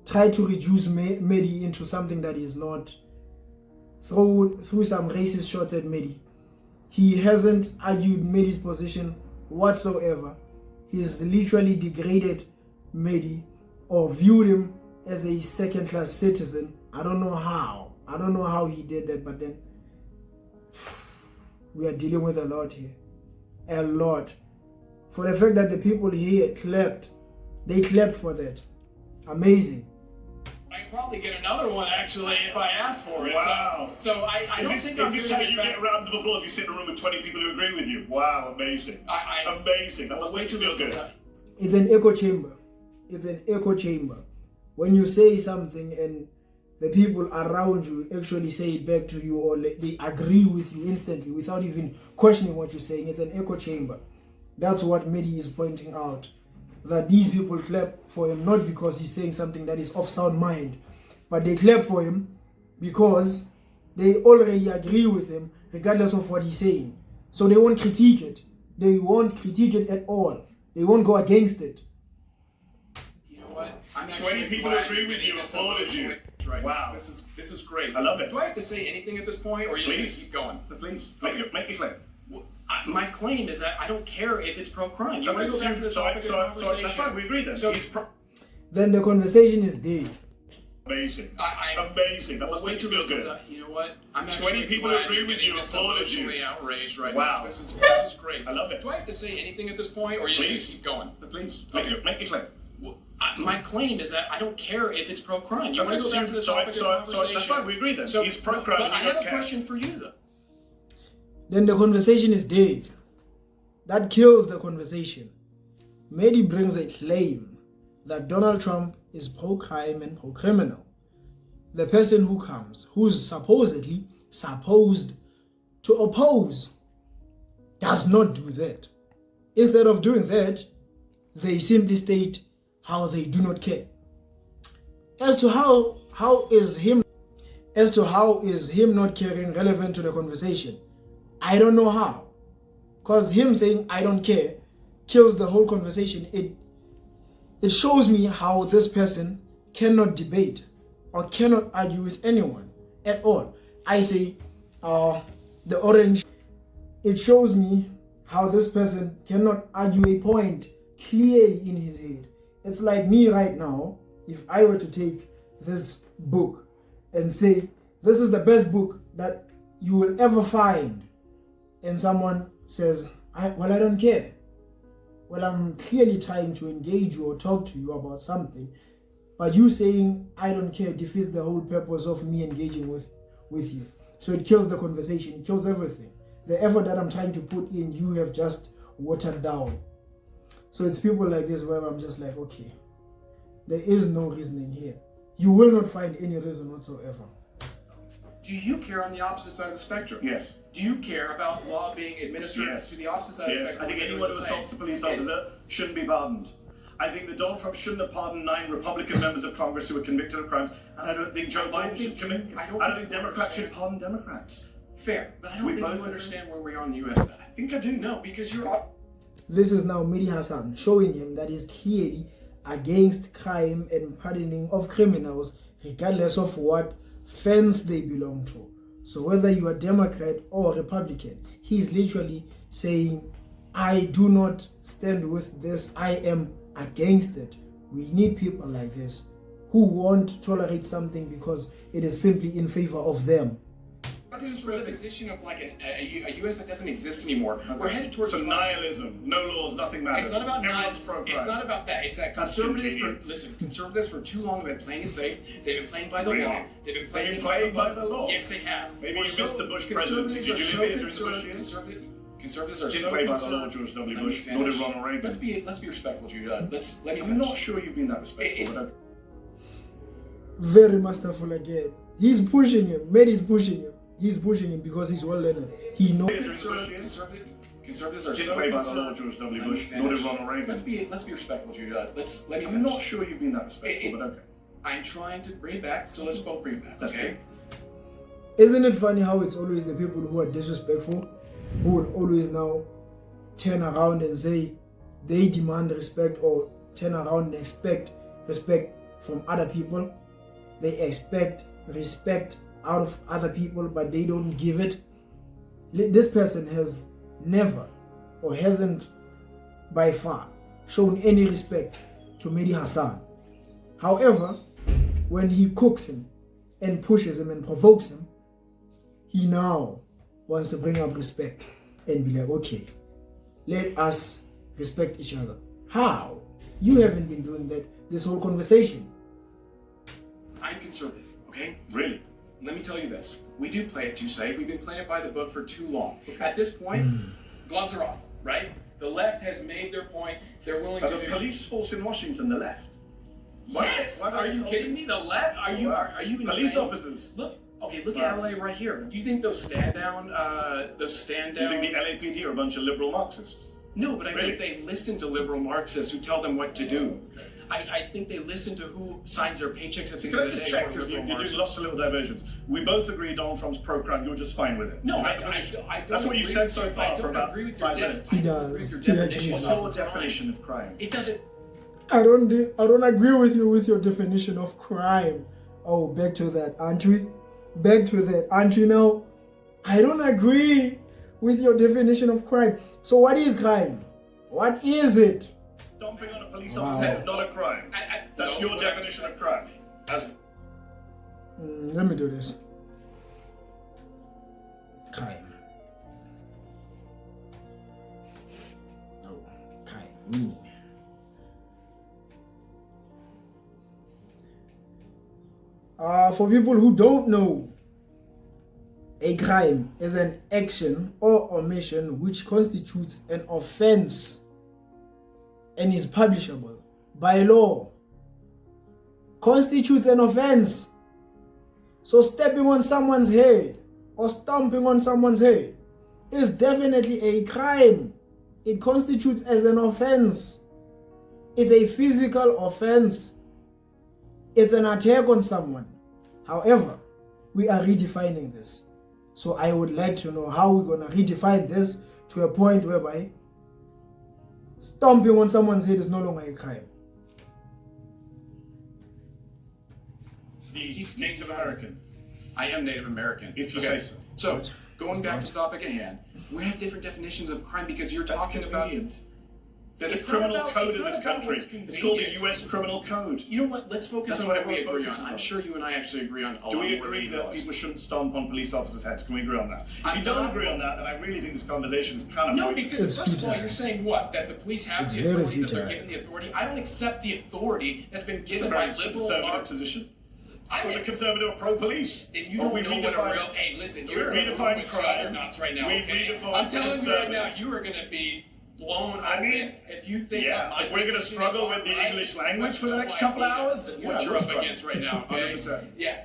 tried to reduce Medi into something that he is not, through some racist shots at Medi. He hasn't argued Medi's position whatsoever. He's literally degraded Medi or viewed him as a second-class citizen. I don't know how he did that, but then we are dealing with a lot here. A lot. For the fact that the people here clapped. They clapped for that. Amazing. I can probably get another one actually if I ask for it. Wow. So I don't think I'm Is this doing how as you bad. get rounds of applause? You sit in a room with 20 people who agree with you. Wow, amazing. Amazing. That must Wait make you till feel this good. goes. It's an echo chamber. It's an echo chamber. When you say something and the people around you actually say it back to you, or they agree with you instantly without even questioning what you're saying, it's an echo chamber. That's what Medi is pointing out. That these people clap for him not because he's saying something that is of sound mind, but they clap for him because they already agree with him regardless of what he's saying. So they won't critique it. They won't critique it at all. They won't go against it. You know what? I'm 20 actually people glad agree you're with getting you, this applauded you. emotional right Wow. now. This is great. I love it. Do I have to say anything at this point, or are you just going to Please. keep going? Please, Okay. make it clear. My claim is that I don't care if it's pro-crime. You want to go back to the topic of conversation? that's fine, we agree then. So He's Then the conversation is there. amazing. I- Amazing. That must wait make you till feel this comes good. out. You know what? I'm 20 actually people glad agree you're with getting you, this applauded you. emotionally outraged right Wow. now. This is great. I love it. Do I have to say anything at this point, or are you just going to Please. keep going? Please, Okay. make it clear. My claim is that I don't care if it's pro-crime. You want to go back to the topic of conversation? that's fine, we agree then. He's pro-crime, But we I have don't a care. question for you, though. Then the conversation is there. That kills the conversation. Medi brings a claim that Donald Trump is pro-crime and pro-criminal. The person who comes, who's supposedly supposed to oppose, does not do that. Instead of doing that, they simply state how they do not care. As to how is him not caring relevant to the conversation? I don't know how. Because him saying I don't care kills the whole conversation. It shows me how this person cannot debate or cannot argue with anyone at all. I say the orange. It shows me how this person cannot argue a point clearly in his head. It's like me right now. If I were to take this book and say, this is the best book that you will ever find, and someone says, I don't care. Well, I'm clearly trying to engage you or talk to you about something, but you saying I don't care defeats the whole purpose of me engaging with you. So it kills the conversation, it kills everything. The effort that I'm trying to put in, you have just watered down. So it's people like this where I'm just like, okay, there is no reasoning here. You will not find any reason whatsoever. Do you care on the opposite side of the spectrum? Yes. Do you care about law being administered to the opposite side of the Yes, spectrum? I think anyone who assaults a police officer shouldn't be pardoned. I think that Donald Trump shouldn't have pardoned 9 Republican members of Congress who were convicted of crimes, and I don't think Joe Biden should commit. I don't think Democrats should pardon Democrats. Fair, but I don't think you understand where we are in the U.S. I think I do. No, because you're. This is now Mehdi Hasan showing him that he's clearly against crime and pardoning of criminals, regardless of what fence they belong to. So whether you are Democrat or Republican, he's literally saying, I do not stand with this, I am against it. We need people like this who won't tolerate something because it is simply in favor of them. For the position of like a U.S. that doesn't exist anymore. We're headed towards nihilism. No laws, nothing matters. It's not about nihilism. It's not about that. It's that conservatives for too long have been playing it safe. They've been playing by the law. They've been playing by the law. Yes, they have. Maybe you missed the Bush presidency. Did you live here during the Bush years? Conservatives are didn't play by the law, George W. Bush, nor did Ronald Reagan. Let's be respectful, Jude. Let me finish. I'm not sure you've been that respectful. But very masterful again. He's pushing him. Medi's pushing him. He's pushing him because he's well learned. He knows. Conservatives are didn't play by the law, George W. Bush, nor did Ronald Reagan. Let's be respectful, Jude. Let me finish. I'm not sure you've been that respectful, but okay. I'm trying to bring it back, so let's both bring it back. Okay. Isn't it funny how it's always the people who are disrespectful who will always now turn around and say they demand respect, or turn around and expect respect from other people? They expect respect out of other people, but they don't give it. This person has never, or hasn't by far, shown any respect to Mehdi Hasan. However, when he cooks him and pushes him and provokes him, he now wants to bring up respect and be like, okay, let us respect each other. How? You haven't been doing that this whole conversation. I'm conservative, okay? Really? Let me tell you this. We do play it too safe. We've been playing it by the book for too long. At this point, gloves are off, right? The left has made their point. They're willing to the police force in Washington, the left. Yes! Are you kidding me? The left? Are you insane? Police officers. Look at LA right here. You think those stand down? You think the LAPD are a bunch of liberal Marxists? No, but I think they listen to liberal Marxists who tell them what to do. I think they listen to who signs their paychecks at the end of the day. Can I just check, because you're doing lots of little diversions. We both agree Donald Trump's pro-crime, you're just fine with it. No, I don't. That's what you've said so far for about agree with 5 minutes. He does. What's your definition of crime? It doesn't. I don't agree with you with your definition of crime. Oh, back to that, aren't we? Back to that, aren't we now? I don't agree with your definition of crime. So what is crime? What is it? Stomping on a police officer's head is not a crime. That's your definition of crime. Let me do this. Crime. Oh, crime. Meaning. For people who don't know, a crime is an action or omission which constitutes an offense and is punishable by law. Constitutes an offense. So stepping on someone's head or stomping on someone's head is definitely a crime. It constitutes as an offense. It's a physical offense. It's an attack on someone. However, we are redefining this. So I would like to know how we're going to redefine this to a point whereby stomping on someone's head is no longer a crime. The Native American. I am Native American. If you say so. So, going back to the topic at hand, we have different definitions of crime because you're talking about... There's It's a criminal not about- code it's in not this about country. what's It's called the convenient. U.S. Criminal Code. You know what? Let's focus That's on what what we everyone agree on. focuses I'm on. sure you and I actually agree on a Do lot we more than agree you that realize. people shouldn't stomp on police officers' heads? Can we agree on that? If I'm you don't not- agree on that, then I really think this conversation is kind of No, pointless. because It's first of all, futile. you're saying what? That the police have It's the very authority, that they're futile. given the authority. I don't accept the authority that's been It's given a by very liberal conservative Mark. position. I'm We're the conservative or pro-police. and you Or don't we know what a redefine- real... Hey, listen, So you're we in a redefine room with crime. juggernauts right now, We okay? redefine I'm telling you right now, conservatives. you are going to be blown I open mean, if you think yeah, that my if we're gonna position struggle is with the alright, English language which for the no next couple of idea hours, then yeah, what you're we'll up struggle. against right now, okay? 100%. Yeah.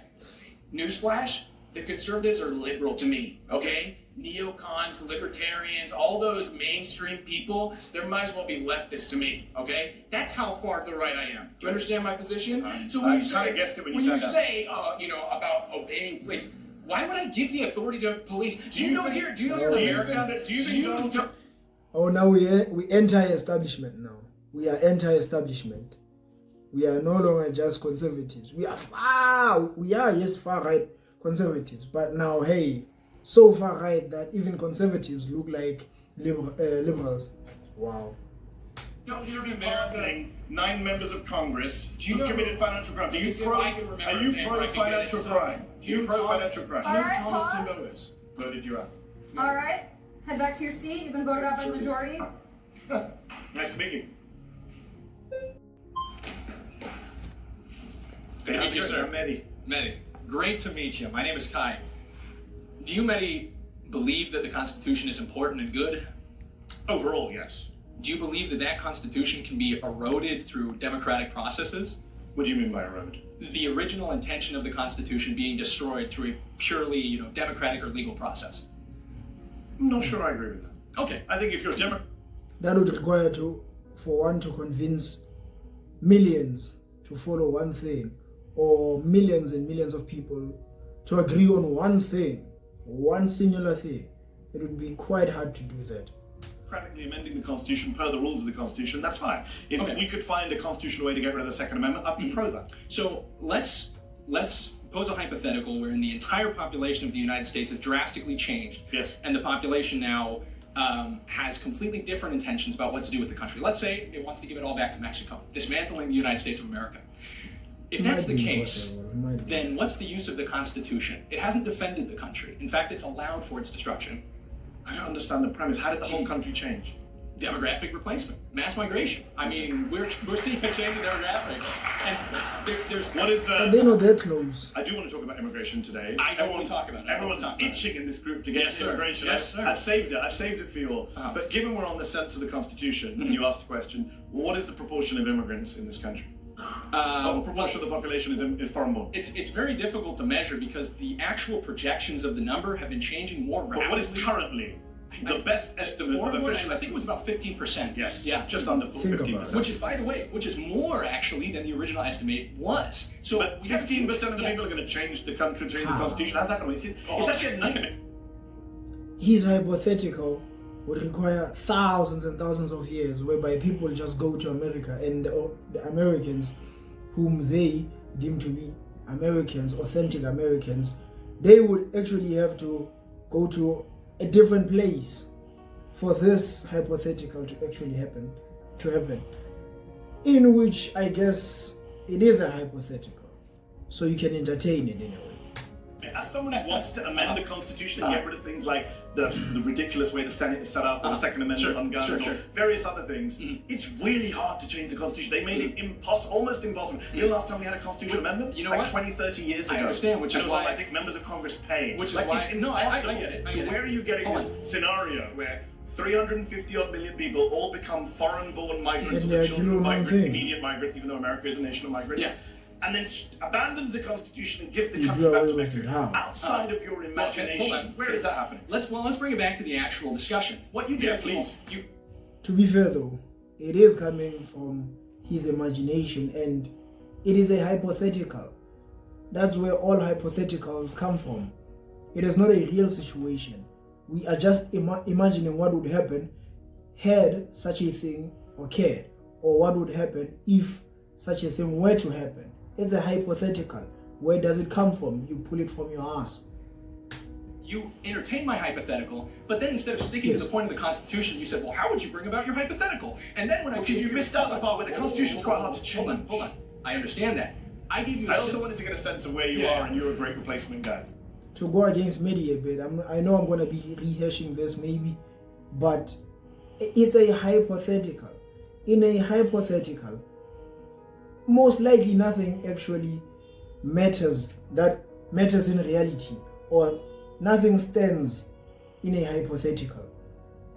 Newsflash, the conservatives are liberal to me, okay? Neocons, libertarians, all those mainstream people, they might as well be leftists to me, okay? That's how far to the right I am. Do you understand my position? So when I you kinda say, guessed it when you said that. say, about obeying police, why would I give the authority to police? Do you know here? Do you know you're Do you American? think that- do you think Donald Trump- Oh, now we anti-establishment now. We are anti-establishment. We are no longer just conservatives. We are far right conservatives. But now, hey, so far right that even conservatives look like liberals. Wow. Don't you remember? Pardoning 9 members of Congress Do you who know- committed financial crimes. Are you If pro? I can remember Are his you name pro right, because financial it's so crime? few You pro Thomas- financial crime? All right, Thomas pause. Timbo's. Voted you out. All right. Head back to your seat. You've been voted out by the majority. Nice to meet you. Thank you, sir. I'm Mehdi. Medi, great to meet you. My name is Kai. Do you, Medi, believe that the Constitution is important and good? Overall, yes. Do you believe that that Constitution can be eroded through democratic processes? What do you mean by erode? The original intention of the Constitution being destroyed through a purely, democratic or legal process. I'm not sure I agree with that. Okay. I think if you're a Democrat, That would require for one to convince millions to follow one thing, or millions and millions of people to agree on one thing, one singular thing. It would be quite hard to do that. democratically amending the Constitution per the rules of the Constitution, that's fine. If Okay. we could find a constitutional way to get rid of the Second Amendment, I'd be pro that. So let's pose a hypothetical wherein the entire population of the United States has drastically changed. Yes. And the population now has completely different intentions about what to do with the country. Let's say it wants to give it all back to Mexico, dismantling the United States of America. If that's the case, then what's the use of the Constitution? It hasn't defended the country. In fact, it's allowed for its destruction. I don't understand the premise. How did the whole country change? Demographic replacement, mass migration. I mean, we're seeing a change in demographics, and there's What is But the... they're not that close. I do want to talk about immigration today. I want to talk about it. Everyone's itching in this group to get Yes, to sir. immigration. Yes, sir. I've saved it for you all. Uh-huh. But given we're on the sense of the Constitution, and you asked the question, what is the proportion of immigrants in this country? What proportion of the population is foreign-born? It's very difficult to measure because the actual projections of the number have been changing more rapidly. But what is currently the best estimate of Foreign-born, official I think it was about 15%. Yes. Yeah. Just under Think about 15%. it. Which is, by the way, more actually than the original estimate was. So But 15% of the people are going to change the country, change the How? Constitution. How's that going to be? It's actually a nightmare. His hypothetical would require thousands and thousands of years whereby people just go to America and the Americans whom they deem to be Americans, authentic Americans, they would actually have to go to a different place for this hypothetical to actually happen, in which I guess it is a hypothetical, so you can entertain it in a way. As someone who wants to amend the Constitution and get rid of things like the ridiculous way the Senate is set up, or the Second Amendment on guns, or various other things, it's really hard to change the Constitution. They made it impossible, almost impossible. You know, last time we had a Constitutional amendment? You know like what? 20, 30 years ago. I understand, which And is it was why- all I think members of Congress pay. Which is like, why- it's no, I impossible. get it, I So get it. where are you getting Hold this on. scenario where 350 odd million people all become foreign-born migrants, And or they're children of human migrants, beings. immediate migrants, even though America is a nation of migrants? Yeah. And then abandons the Constitution and gives the You country do back away to with Mexico. it. How? Outside of your hold imagination, on. where is that happening? Let's bring it back to the actual discussion. What you do Yeah, is please. you To be fair though, it is coming from his imagination, and It is a hypothetical. That's where all hypotheticals come from. It is not a real situation. We are just imagining what would happen had such a thing occurred, or what would happen if such a thing were to happen. It's a hypothetical. Where does it come from? You pull it from your ass. You entertain my hypothetical, but then instead of sticking to the point of the Constitution, you said, well, how would you bring about your hypothetical? And then when I Okay, you missed out the part where the Constitution's quite hard to change. Hold on. I understand that. I give you I also wanted to get a sense of where you are, and you're a great replacement, guys. To go against Medi a bit, I know I'm going to be rehashing this maybe, but it's a hypothetical. In a hypothetical, most likely nothing actually matters in reality, or nothing stands in a hypothetical.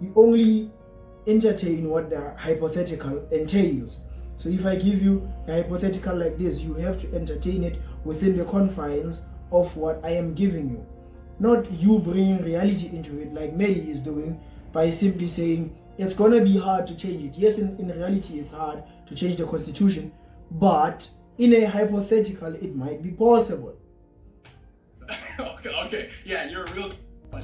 You only entertain what the hypothetical entails. So if I give you a hypothetical like this, you have to entertain it within the confines of what I am giving you. Not you bringing reality into it like Medi is doing by simply saying it's going to be hard to change it. Yes, in reality it's hard to change the Constitution, but in a hypothetical it might be possible. Okay, yeah, you're a real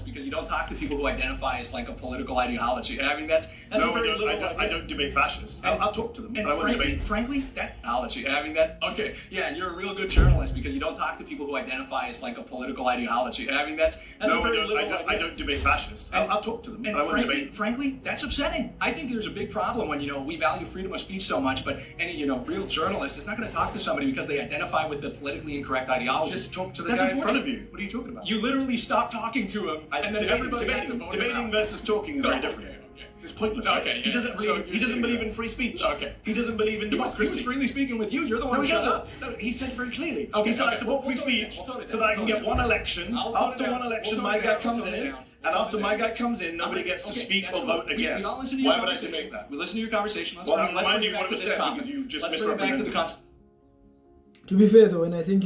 because you don't talk to people who identify as like a political ideology. I mean, that's No, a very I liberal I don't debate fascists. I'll talk to them, And but I won't debate. frankly, that ideology. I mean, okay, yeah, and you're a real good journalist because you don't talk to people who identify as like a political ideology. I mean, that's No, a very liberal I don't debate fascists. I'll talk to them, but I won't debate. Frankly, that's upsetting. I think there's a big problem when we value freedom of speech so much, but any real journalist is not going to talk to somebody because they identify with the politically incorrect ideology. Just talk to the guy in front of you. What are you talking about? You literally stop talking to him, and then everybody had to vote him Debating out. versus talking is very Okay, different. okay. It's pointless. Okay, He yeah. doesn't So believe. He you're doesn't saying believe that. in free speech. Okay. He doesn't believe in He was democracy. freely speaking with you. You're the one No, who he shut doesn't. up. No, he said very clearly. Okay, He said, I okay. support free We'll tone it speech down. We'll tone it so down. that I can We'll get tone it one down. election. I'll tone After it one down. election, We'll my tone it guy down. comes We'll tone it in. down. And We'll after tone it my down. guy comes in, nobody gets to Okay, speak that's or cool. vote again. We all listen to your Why would I conversation. debate that? We listen to your conversation. Let's Well, bring I'm it reminding you back what to was this said topic. because you just Let's bring it back to the misrepresented. concept. To be fair though, and I think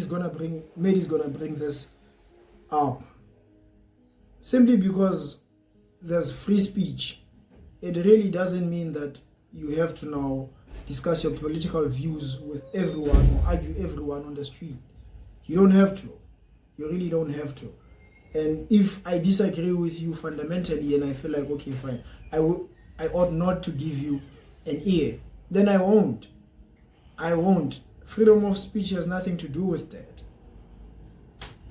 Medi's gonna bring this up, simply because there's free speech, it really doesn't mean that you have to now discuss your political views with everyone or argue everyone on the street. You don't have to. You really don't have to. And if I disagree with you fundamentally and I feel like, okay, fine, I ought not to give you an ear, then I won't. Freedom of speech has nothing to do with that.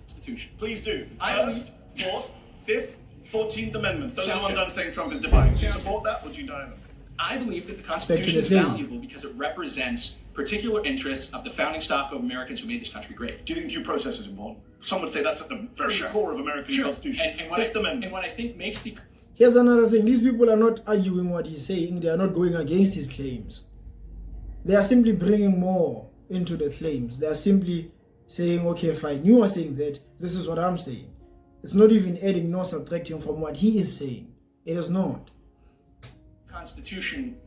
Constitution. Please do. I First, fourth, fifth, 14th Amendments. Those are Sounds the ones good. I'm saying Trump is defying. Do you Sounds support that or do you deny them? I believe that the Constitution is claim. valuable because it represents particular interests of the founding stock of Americans who made this country great. Do you think due process is important? Some would say that's at the very core of American Constitution. And what Fifth Amendment. And what I think makes the Here's another thing. These people are not arguing what he's saying. They are not going against his claims. They are simply bringing more into the claims. They are simply saying, okay, fine, you are saying that. This is what I'm saying. It's not even adding nor subtracting from what he is saying. It is not. Constitution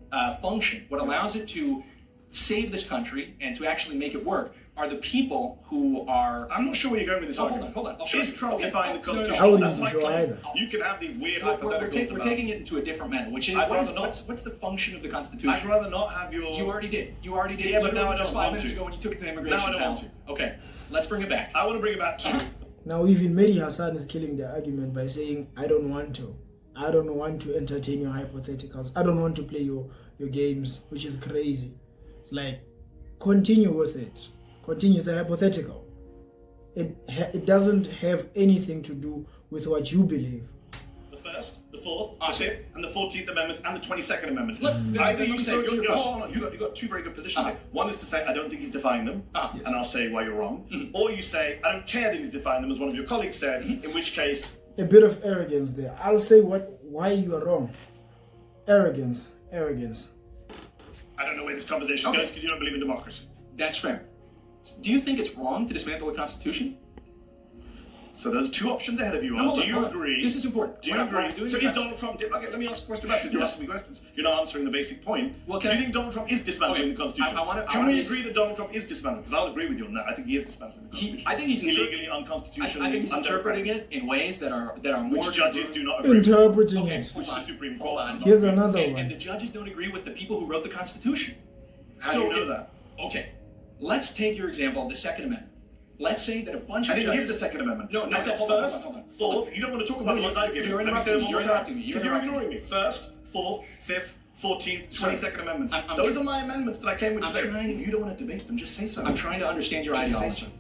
function, what allows it to save this country and to actually make it work, are the people who are. I'm not sure where you're going with this argument. Hold on. I'll show Is you. Trump Okay. defying the No, no, no. Constitution? I wouldn't That's my even sure claim. either. You can have these weird We're hypotheticals we're about. taking it into a different manner, which is I'd what is rather not. what's the function of the Constitution? I'd rather not have your. You already did. Yeah, but now literally I just don't 5 want minutes to. ago when you took it to the immigration Now I don't panel. want Okay, let's bring it back. I want to bring it back to. Now even Mehdi Hasan is killing the argument by saying, I don't want to. I don't want to entertain your hypotheticals. I don't want to play your games, which is crazy. It's like, continue with it. Continue. It's a hypothetical. It doesn't have anything to do with what you believe. The first, the fourth, the fifth, and the 14th Amendment, and the 22nd Amendment. Look, Either then you let me say, go to your hold on, you've got two very good positions here. One is to say, I don't think he's defying them, and I'll say why you're wrong. Or you say, I don't care that he's defying them, as one of your colleagues said, in which case... A bit of arrogance there. I'll say why you are wrong. Arrogance. I don't know where this conversation goes because you don't believe in democracy. That's fair. Do you think it's wrong to dismantle the Constitution? So there's two options ahead of you. No, Do you hold on. agree? This is important. Do you What I'm agree? doing So is is I'm- Donald Trump... Okay, let me ask a question about it. You're asking me questions. You're not answering the basic point. Well, Do can you I- think Donald Trump is dismantling Okay, the Constitution? I wanna Can we miss- agree that Donald Trump is dismantling? Because I'll agree with you on that. I think he is dismantling the Constitution. I think he's illegally, I unconstitutionally, think he's interpreting it in ways that are more. which judges do not agree with. Interpreting Okay, it. Which hold the on, Supreme hold Court on. does not Here's agree with. another one. And the judges don't agree with the people who wrote the Constitution. How do you know that? Okay, Let's take your example of the Second Amendment. Let's say that a bunch of I didn't judges... give the Second Amendment. No, I said hold on, first, hold on. fourth. You don't want to talk about the ones I've given. You're interrupting me. You're interrupting me. Because you're ignoring me. First, fourth, fifth, 14th, 22nd Amendments. Those are my amendments that I came with today. If you don't want to debate them, just say so. I'm trying to understand your ideology. Say so.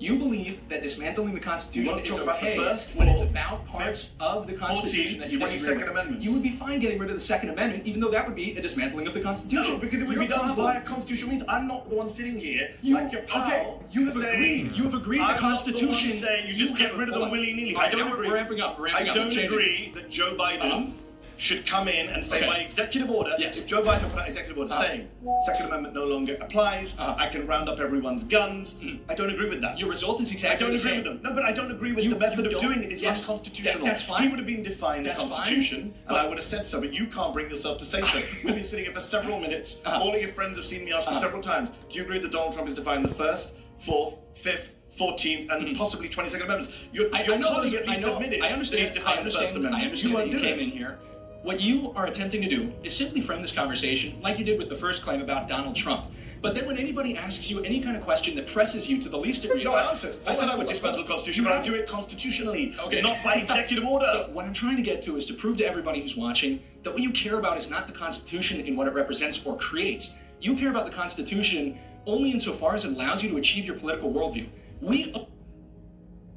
You believe that dismantling the Constitution is okay first, when it's fourth, about parts of the Constitution 14th, that you disagree 22nd with. Amendments. You would be fine getting rid of the Second Amendment, even though that would be a dismantling of the Constitution. No, because it would be done via constitutional means. I'm not the one sitting here like your pal. Okay, you have agreed. You have agreed the Constitution. I'm not the one saying you just get rid of them willy-nilly. I don't agree. We're ramping up. I don't agree that Joe Biden should come in and say by executive order, if Joe Biden put out executive order saying Second Amendment no longer applies, I can round up everyone's guns. I don't agree with that. Your result is exactly the same. I don't agree with them. No, but I don't agree with the method of doing it. It's unconstitutional. That's fine. He would have been defying the Constitution, and I would have said so, but you can't bring yourself to say so. We've been sitting here for several minutes. All of your friends have seen me ask you several times, do you agree that Donald Trump is defying the First, Fourth, Fifth, 14th, and possibly 22nd Amendments? Your colleague at least admitted that he's defying the First Amendment. I understand that you came in here. What you are attempting to do is simply frame this conversation like you did with the first claim about Donald Trump. But then when anybody asks you any kind of question that presses you to the least degree... No, I answered. I said I would dismantle the Constitution, but I do it constitutionally, not by executive order. So what I'm trying to get to is to prove to everybody who's watching that what you care about is not the Constitution in what it represents or creates. You care about the Constitution only insofar as it allows you to achieve your political worldview.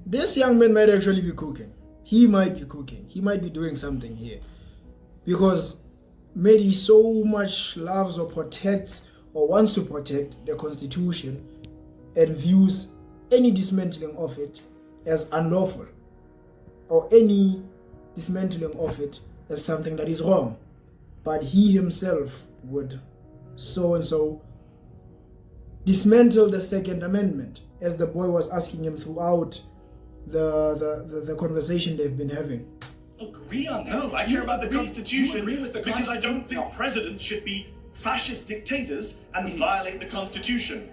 This young man might actually be cooking. He might be cooking. He might be doing something here. Because Medi so much loves or protects or wants to protect the Constitution and views any dismantling of it as unlawful or any dismantling of it as something that is wrong. But he himself would so-and-so dismantle the Second Amendment, as the boy was asking him throughout the conversation they've been having. Agree on that. No, I care about the Constitution because I don't think presidents should be fascist dictators and violate the Constitution.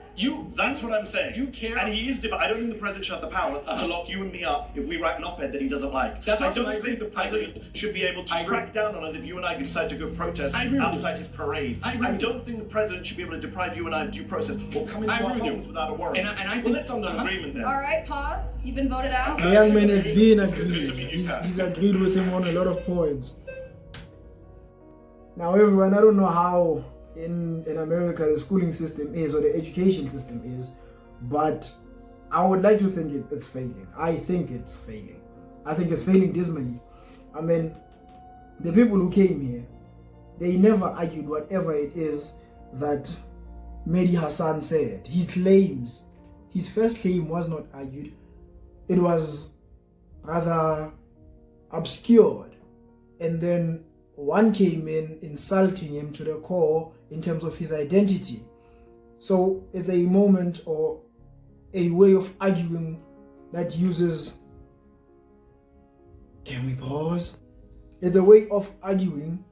That's what I'm saying. You care. And he is different. I don't think the president should have the power to lock you and me up if we write an op-ed that he doesn't like. I don't think the president should be able to crack down on us if you and I decide to go protest outside his parade. I don't think the president should be able to deprive you and I of due process or come into our homes without a warrant. And I think that's under agreement then. All right, pause. You've been voted out. The young man has been agreed. He's agreed with him on a lot of points. Now everyone, I don't know how in America the schooling system is or the education system is, but I would like to think it's failing. I think it's failing. I think it's failing dismally. I mean, the people who came here, they never argued whatever it is that Mehdi Hasan said. His first claim was not argued. It was rather obscured. And then one came in insulting him to the core in terms of his identity. So it's a moment or a way of arguing that uses... Can we pause? It's a way of arguing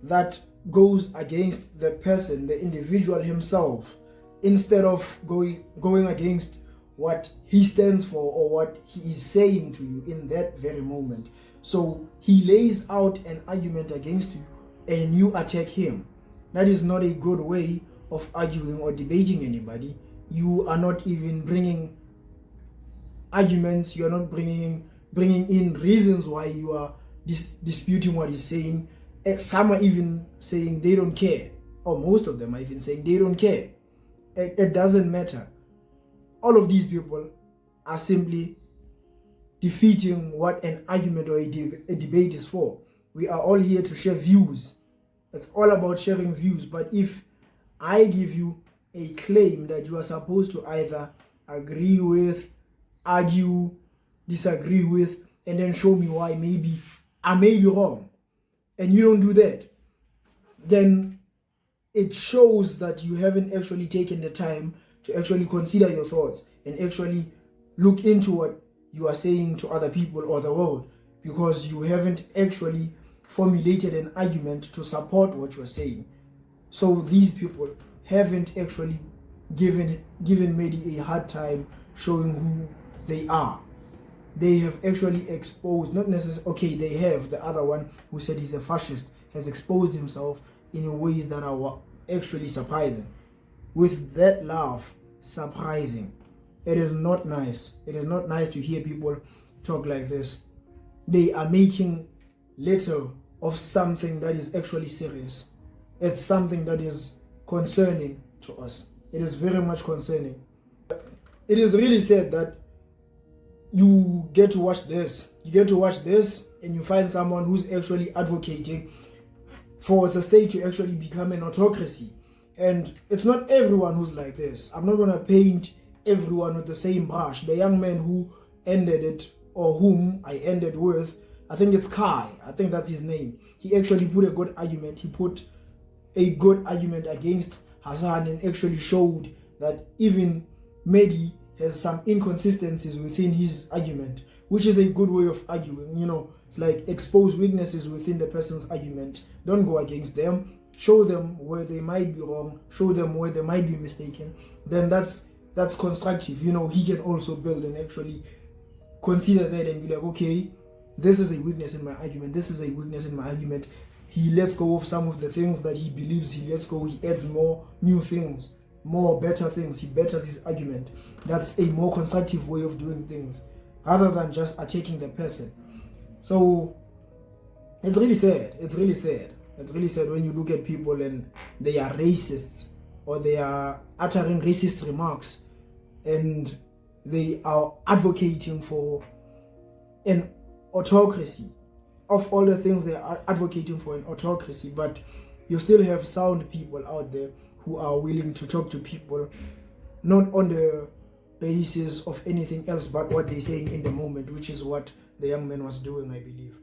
that goes against the person, the individual himself, instead of going against what he stands for or what he is saying to you in that very moment. So he lays out an argument against you and you attack him. That is not a good way of arguing or debating anybody. You are not even bringing arguments. You are not bringing in reasons why you are disputing what he's saying. Some are even saying they don't care, or most of them are even saying they don't care. It doesn't matter. All of these people are simply defeating what an argument or a debate is for. We are all here to share views. It's all about sharing views. But if I give you a claim that you are supposed to either agree with, argue, disagree with, and then show me why I may be wrong, and you don't do that, then it shows that you haven't actually taken the time to actually consider your thoughts and actually look into what you are saying to other people or the world, because you haven't actually formulated an argument to support what you're saying. So these people haven't actually given Medi a hard time showing who they are. They have actually exposed, not necessarily, okay, they have, the other one who said he's a fascist has exposed himself in ways that are actually surprising. With that laugh, surprising. It is not nice. It is not nice to hear people talk like this. They are making little of something that is actually serious. It's something that is concerning to us. It is very much concerning. It is really sad that you get to watch this. You get to watch this and you find someone who's actually advocating for the state to actually become an autocracy. And it's not everyone who's like this. I'm not going to paint everyone with the same brush. The young man who ended it, or whom I ended with, I think it's Kai. I think that's his name. He actually put a good argument. He put a good argument against Hassan and actually showed that even Medi has some inconsistencies within his argument, which is a good way of arguing. You know, it's like expose weaknesses within the person's argument. Don't go against them. Show them where they might be wrong. Show them where they might be mistaken. Then that's constructive. You know, he can also build and actually consider that and be like, okay, this is a weakness in my argument. This is a weakness in my argument. He lets go of some of the things that he believes he lets go. He adds more new things, more better things. He betters his argument. That's a more constructive way of doing things rather than just attacking the person. So it's really sad. It's really sad. It's really sad when you look at people and they are racist or they are uttering racist remarks and they are advocating for an autocracy. Of all the things they are advocating for an autocracy, but you still have sound people out there who are willing to talk to people not on the basis of anything else but what they're saying in the moment, which is what the young man was doing, I believe.